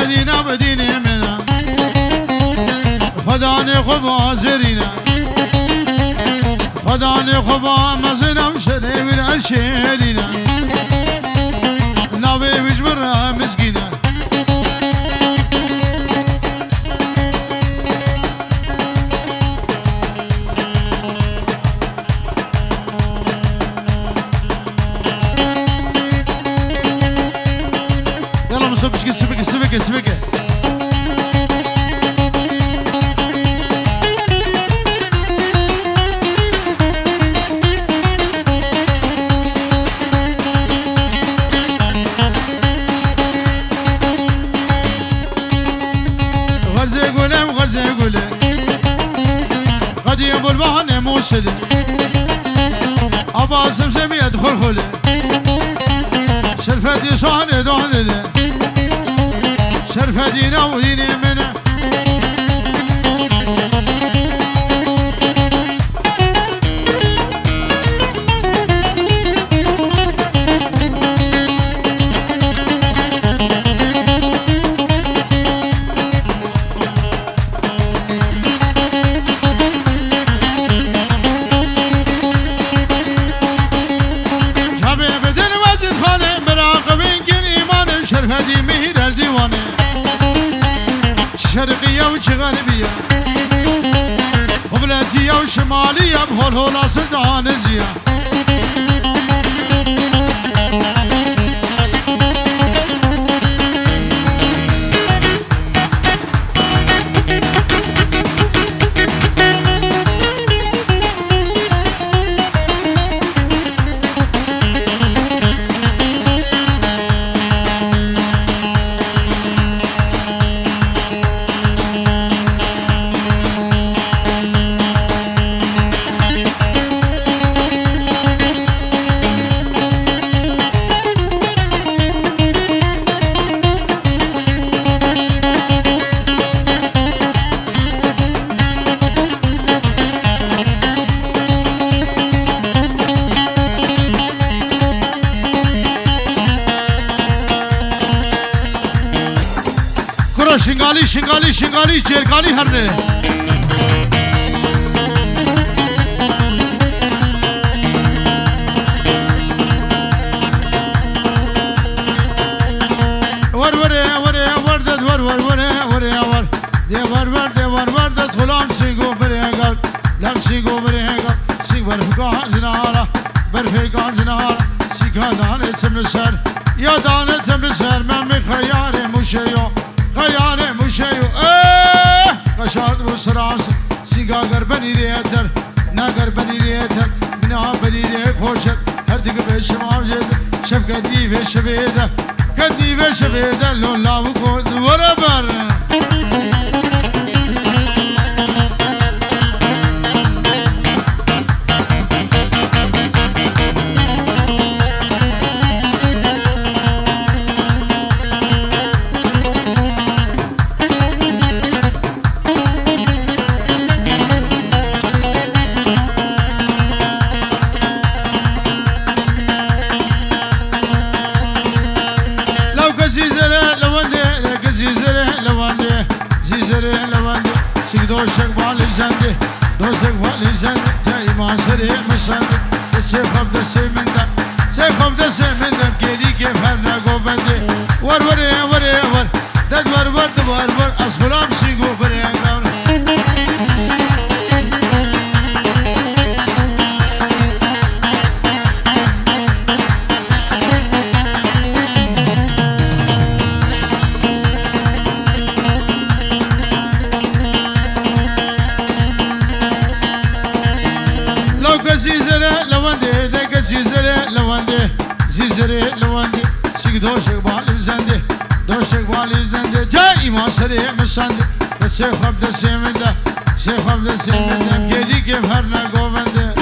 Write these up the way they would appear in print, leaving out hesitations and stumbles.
بدينا بديني منا خداني خبا زرينا خداني خبا مزنا وشري من الشيلينا ناوي بجبرها مسكينة يلا مصبش سبكة سبكة سبكة غرزة قولي قد يبو البحر موسد أبا سمسم يدخل خلي شرفتي صاني دوني شرفتي نوديني منه شرفتي مهر الديواني شرقية وغربية قبلتية وشمالية بهول هولا سلطانزية شنگالی شنگالی شنگالی جرگانی هرنه ور وره وره وردد ور ور وره وره ور ده ور ور ده ور ور دست غلام سیگو برهنگل لم سیگو برهنگل سیگ برفگاه زنهارا برفگاه زنهارا سیگا دانه تمر سر یا دانه تمر سر من میخیار موشیو خیار موشیو قشارد و سراس سیگا گر بنی ریتر نگر بنی ریتر بنا بنی ری پوشر هر دیگه به شما جد شب کدی به شبیده کدی به شبیده لولا و کود وربر دوشك بالزندي دوشك بالزندي جاي ما سري مسندي سيخف دسي من دم سيخف دسي من دم كيري كيف هرنا قوبندي ور ور ور ور دد ور ور ور ور أصفرام سيقو بريان دور زیزره لوندی سیگ دوشک بالی زنده دوشک بالی زنده جایی ما سری مسنده دسته خواب دسته منده سه خواب دسته منده گلی که هر نگوونده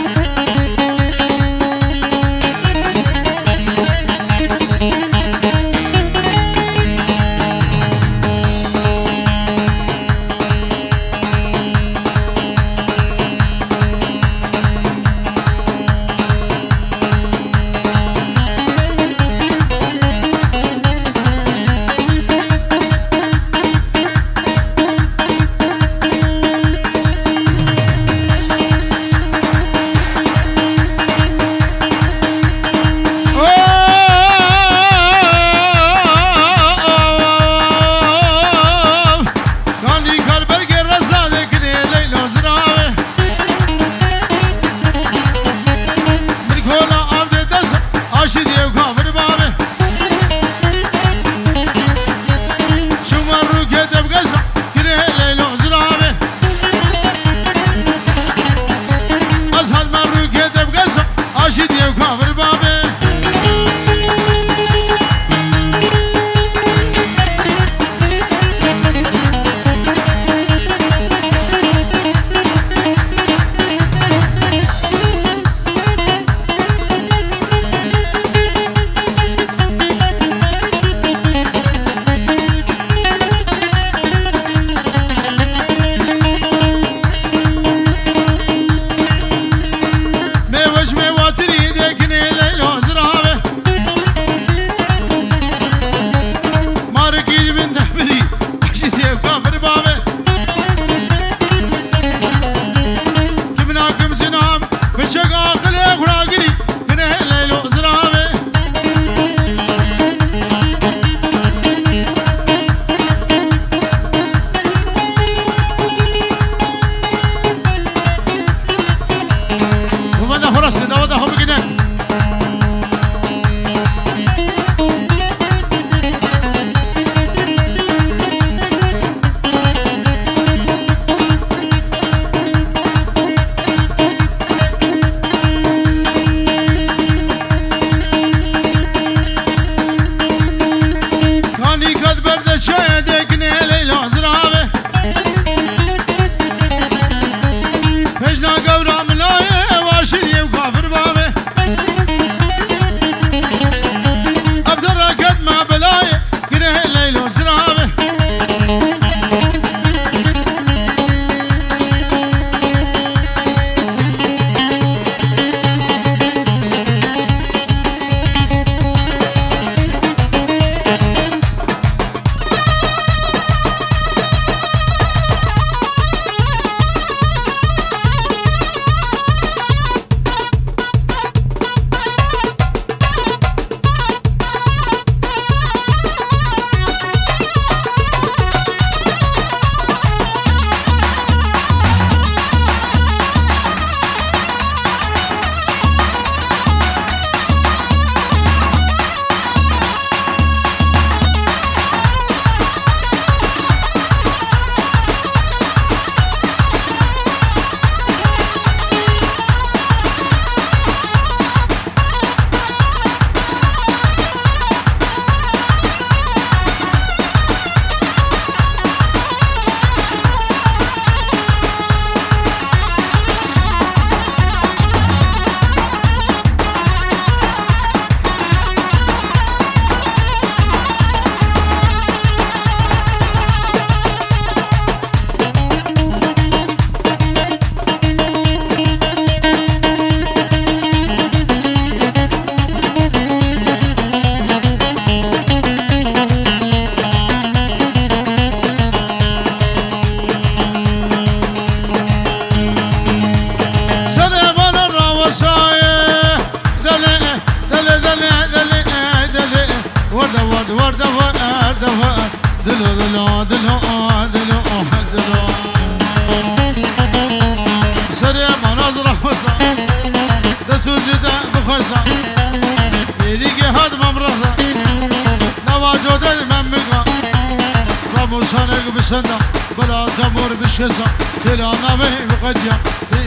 شانك بسنة بلا تمر بشكسة تلانا به بقديا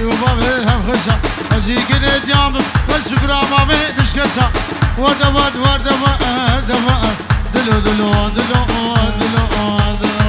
وبابه هم خسة أزيق نديام والشكرا بابه بشكسة ورد ورد ورد ورد ورد دلو دلو دلو دلو دلو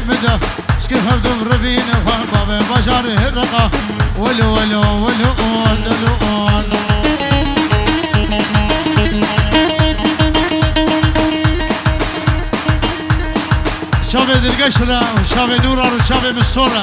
مدى سكيف هبدو برفينا بابا بشار الرقا ولو ولو ولو دلو شافي القشرة وشافي نورة وشافي بالصورة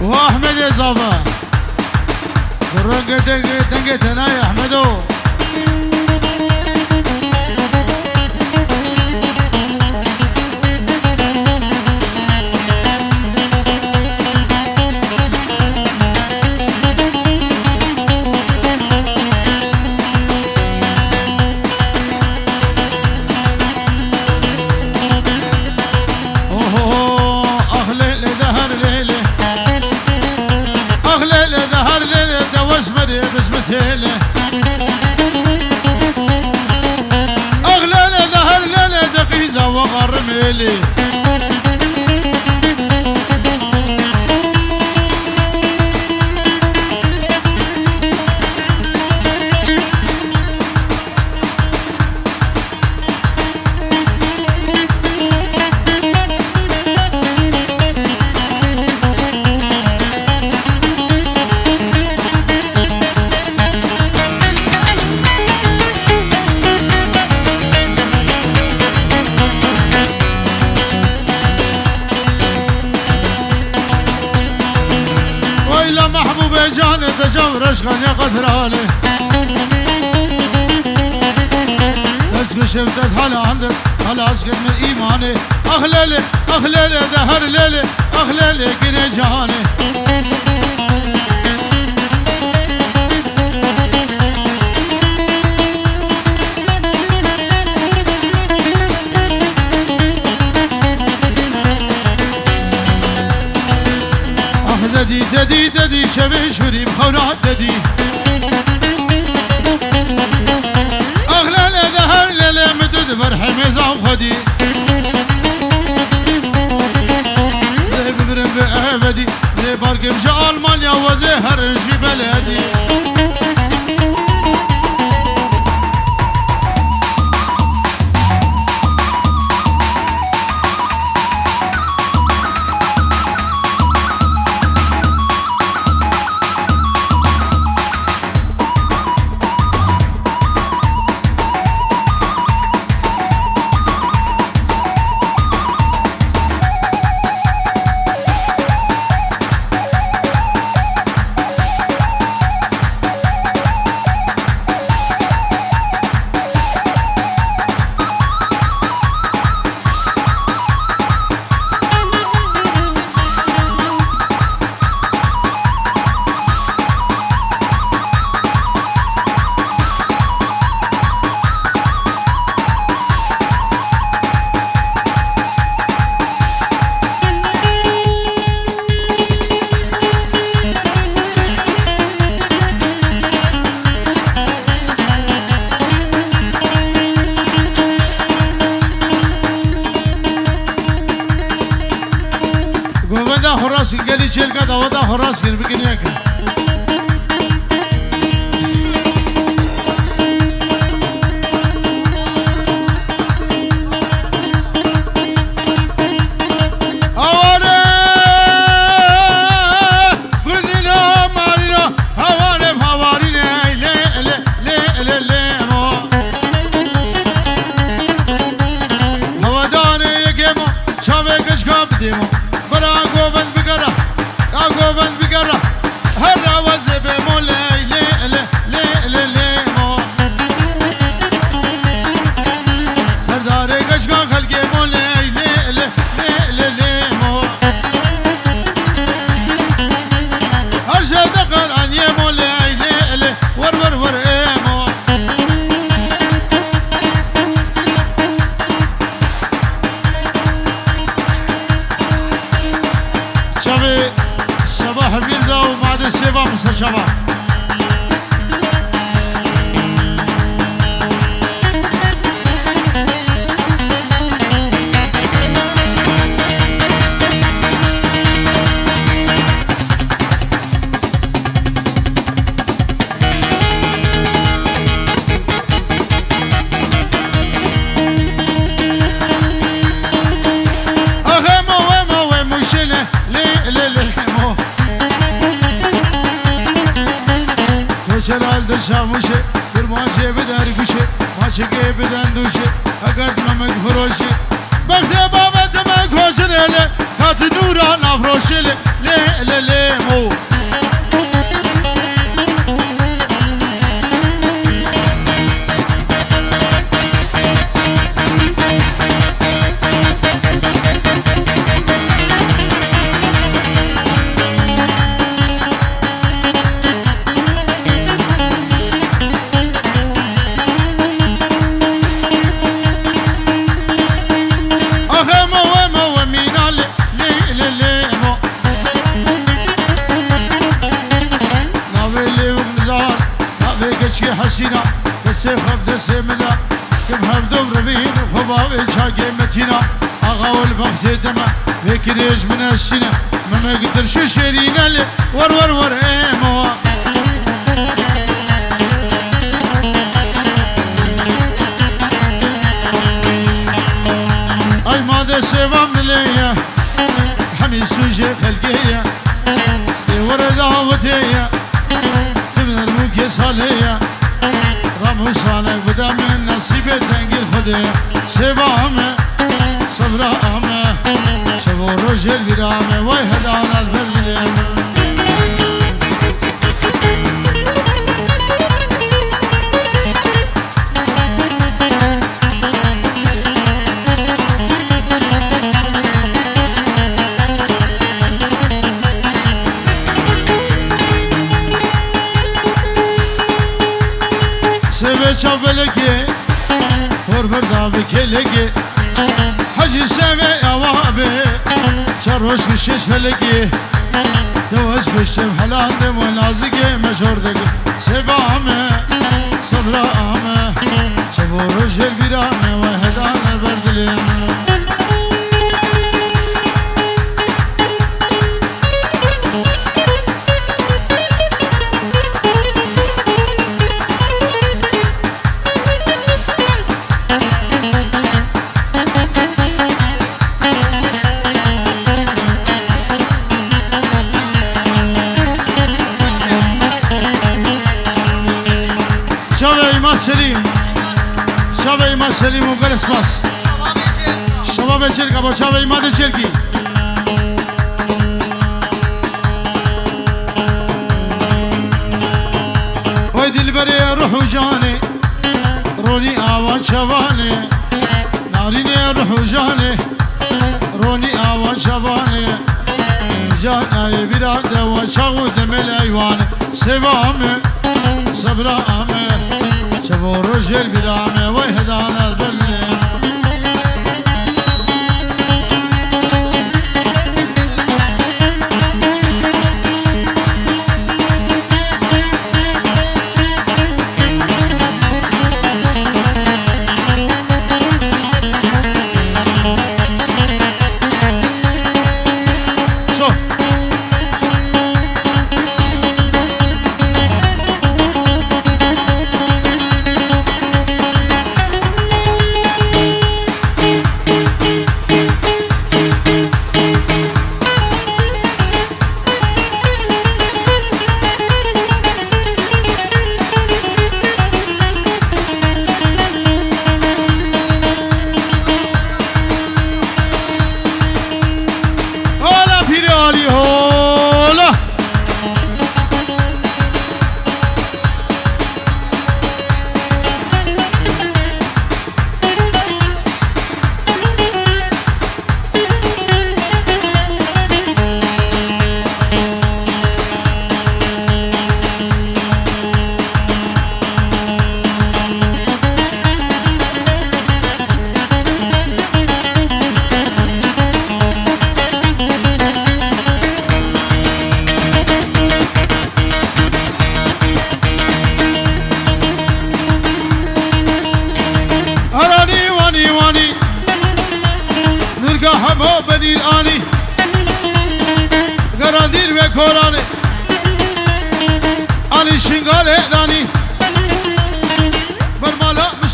واحمد اضافه الرقه دقت انا يا احمدو أغلى لظهر ليلة دقيقة وغرميلي تجمرش غني قدراني اسكو شفتت حلا عندك حلا اسكت من ايماني اخلالي اخلالي دهر ليلي اخلالي كني جهاني ددي ددي ددي شبه شوري بخونات ددي أغلى لدهر للي مدد فرحي ميزان خدي زي ببرم بأبدي زي بارك مشي ألمانيا وزي هرش في بلدي هراس قالي شيل قد ودا هراس كن بكنيك صباح بيرزا وبعد السيفا مصر شباب Celal dışamışı, durmancı beder kuşu, maçı gibiden duşu, akartmamak froşu. Baktı babetime koçun ele, katı nuran afroşili, le le le mo. حسينا السيف خبد سمدا كم هبدو ربين خباوي شاقي متينا اغاول بغسيتما فكريج من السنة ما قدر شو شيرينا لي ور ور ور ايمو اي ماذا سيفام ليا حمي سوجي خلقيا ور دعوتيا تمن الموكي صاليا رموسانك بدا من نصيبي تنقل خدي سبامه صبرامه شبو رجل برامه وي هدانا البرلين Çaveleki, korberda bir keleki, Hacı seve avabi, çarhoş bir şiş feleki, Tevaş bir şev haladım ve nazike meşordaki, Sevame, sabrame, şevoru jel birame ve hedane verdilim. سليم شباب ما سليم وقرص باس شباب جلك ابو شباب ما جلكي وي دلبري روح وجاني روني اوان شباني ناريني روح وجاني روني اوان شباني جانا يبراد وشاود من الايوان سبامه صبرامه شبو رجل برامه ويهدانا البرلين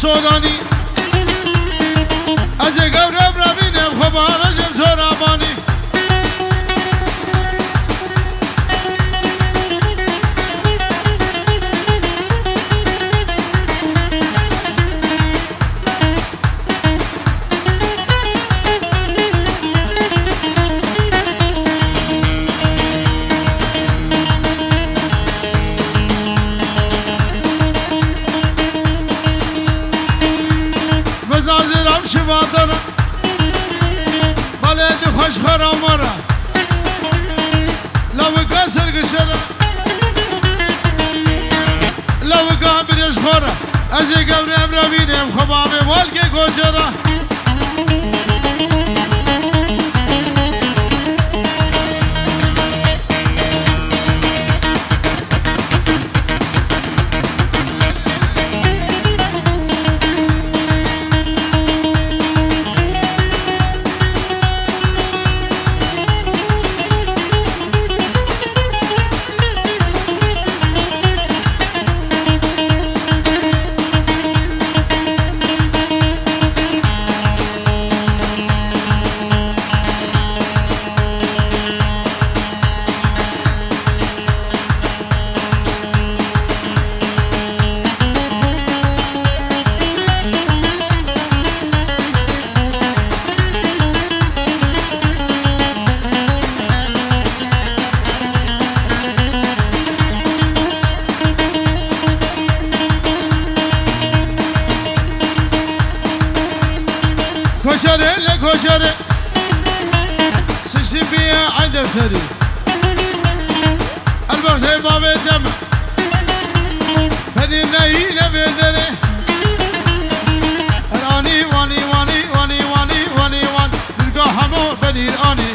سودانی از گورم روینم خوبا بجم زورابانی شوادارا بلدی خوش خرامارا لوگا سرگشرا لوگا برش خورا از گورم روینم خوبا به والگ گوجرا كشري لكشري سيسي بيا عند الثري البغد باب الدم فدي نهي نبذري راني واني واني واني واني واني وان نلقى حمو بدير اني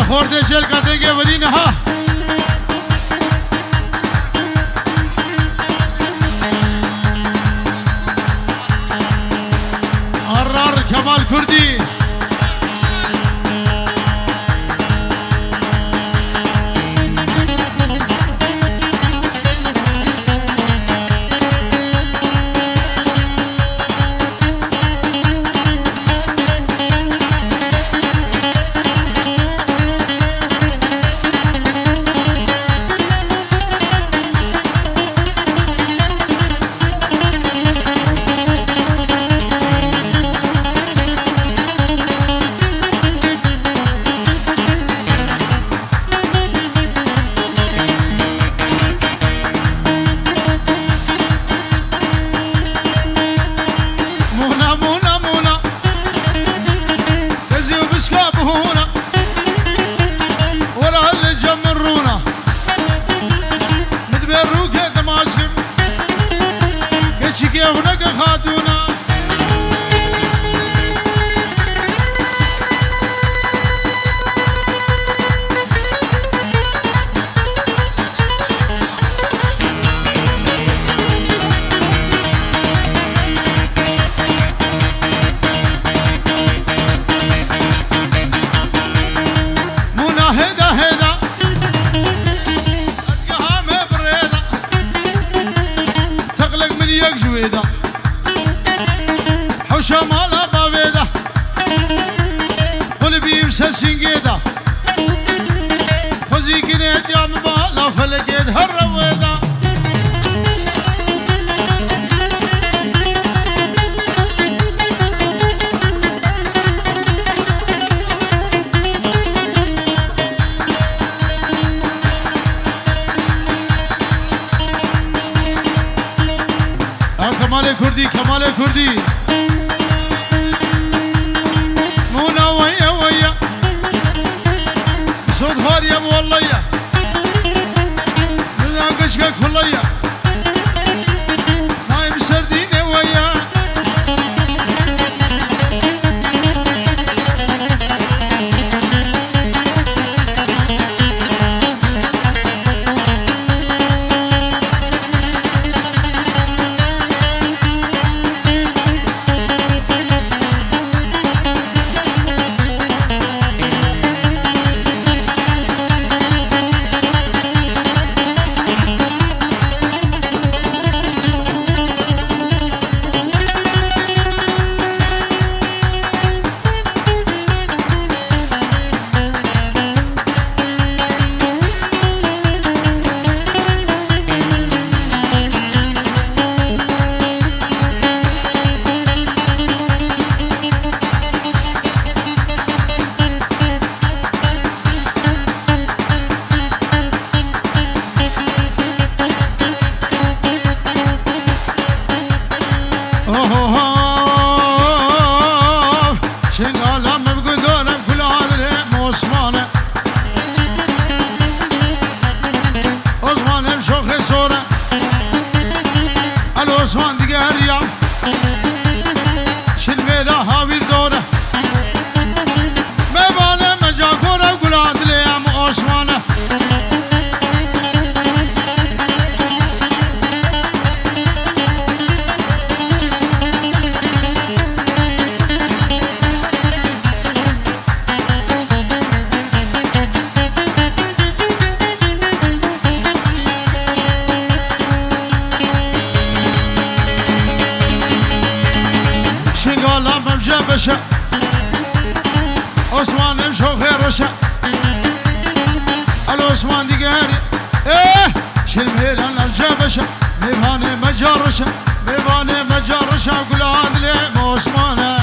خورده جل کتگه ورین ها ارار کمال کردی ممجا بشا عثمان امشو خير رشا العثمان ديقاري ايه شلميل ممجا بشا ميباني مجارشا ميباني مجارشا قول عادلي عثمان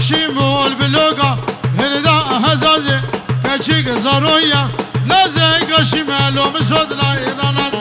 شیمول بلوگا هندا هزازه کچی گزارویا لازه کشی معلوم شد لا ایرانات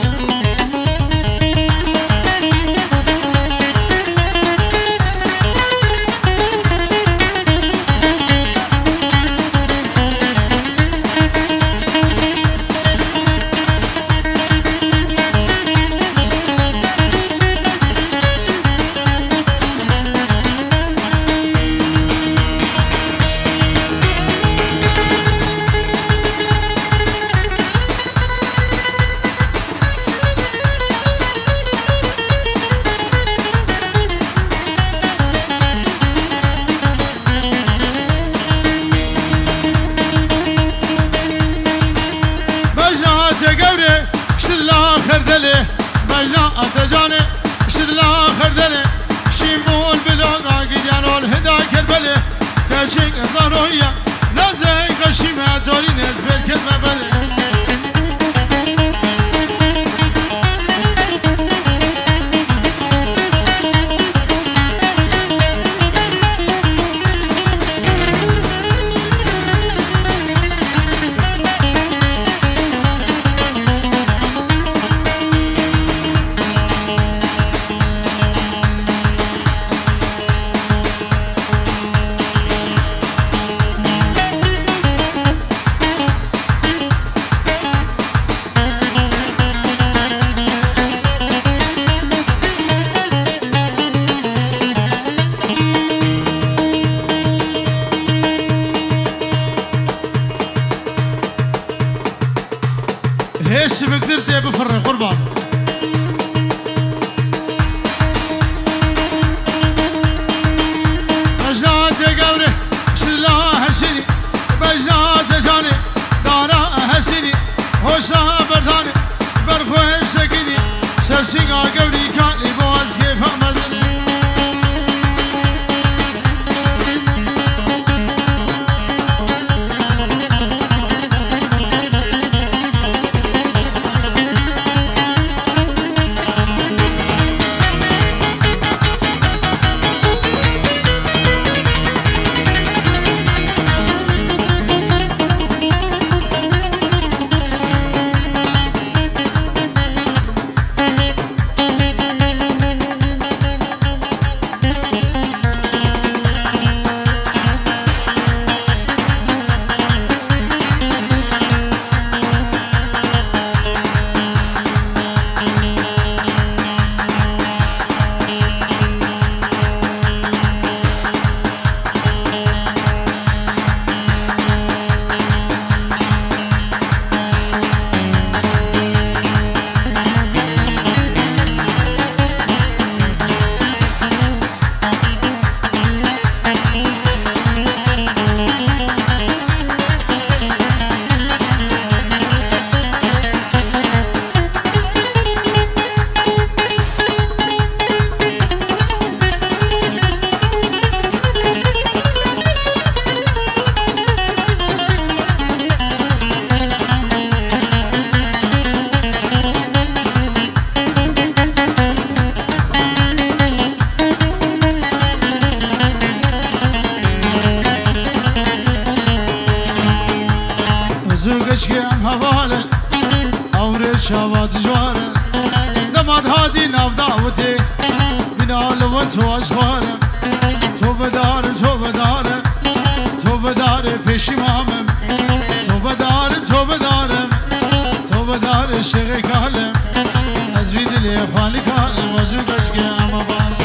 بجنا أتجاني شد لا خردلي شيمول بلوغا قديانو الهدا كربلي كشيك زارويا نازي كشيما جوري نزبل كذبة بلي تو از خوارم تو بدارم تو بدارم تو بداره پشیمامم تو بدارم تو بدارم تو بداره شغل کالم از ویدلی خالی کالم وزو بچگه اما بام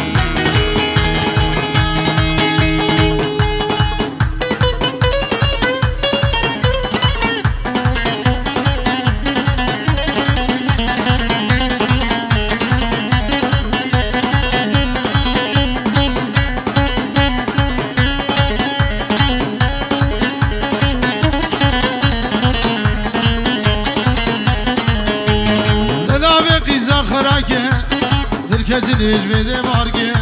دلش بده بارگل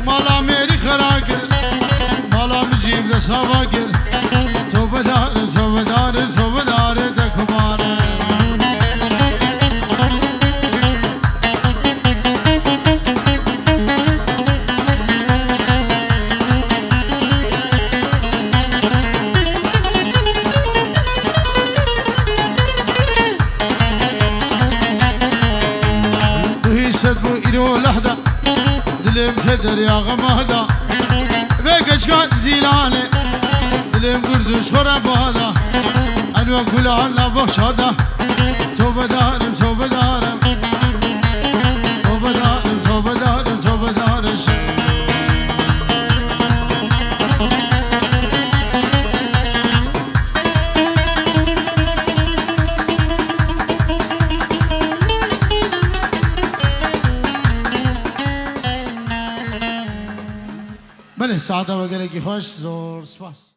مالا میری خراگل مالا مجیب لسواگل تو بداره تو بداره تو بداره دکماره بو إيرو لحظة دلم كدر يا غمهدا بيكش كان ديلاني دلم قردوش ورا بهدا أنو كل عنا بخشدا تو بدارم تو بدارم تو بدارم تو بدارم تو بدارم بله ساعت وگره کی خوش زور سپاس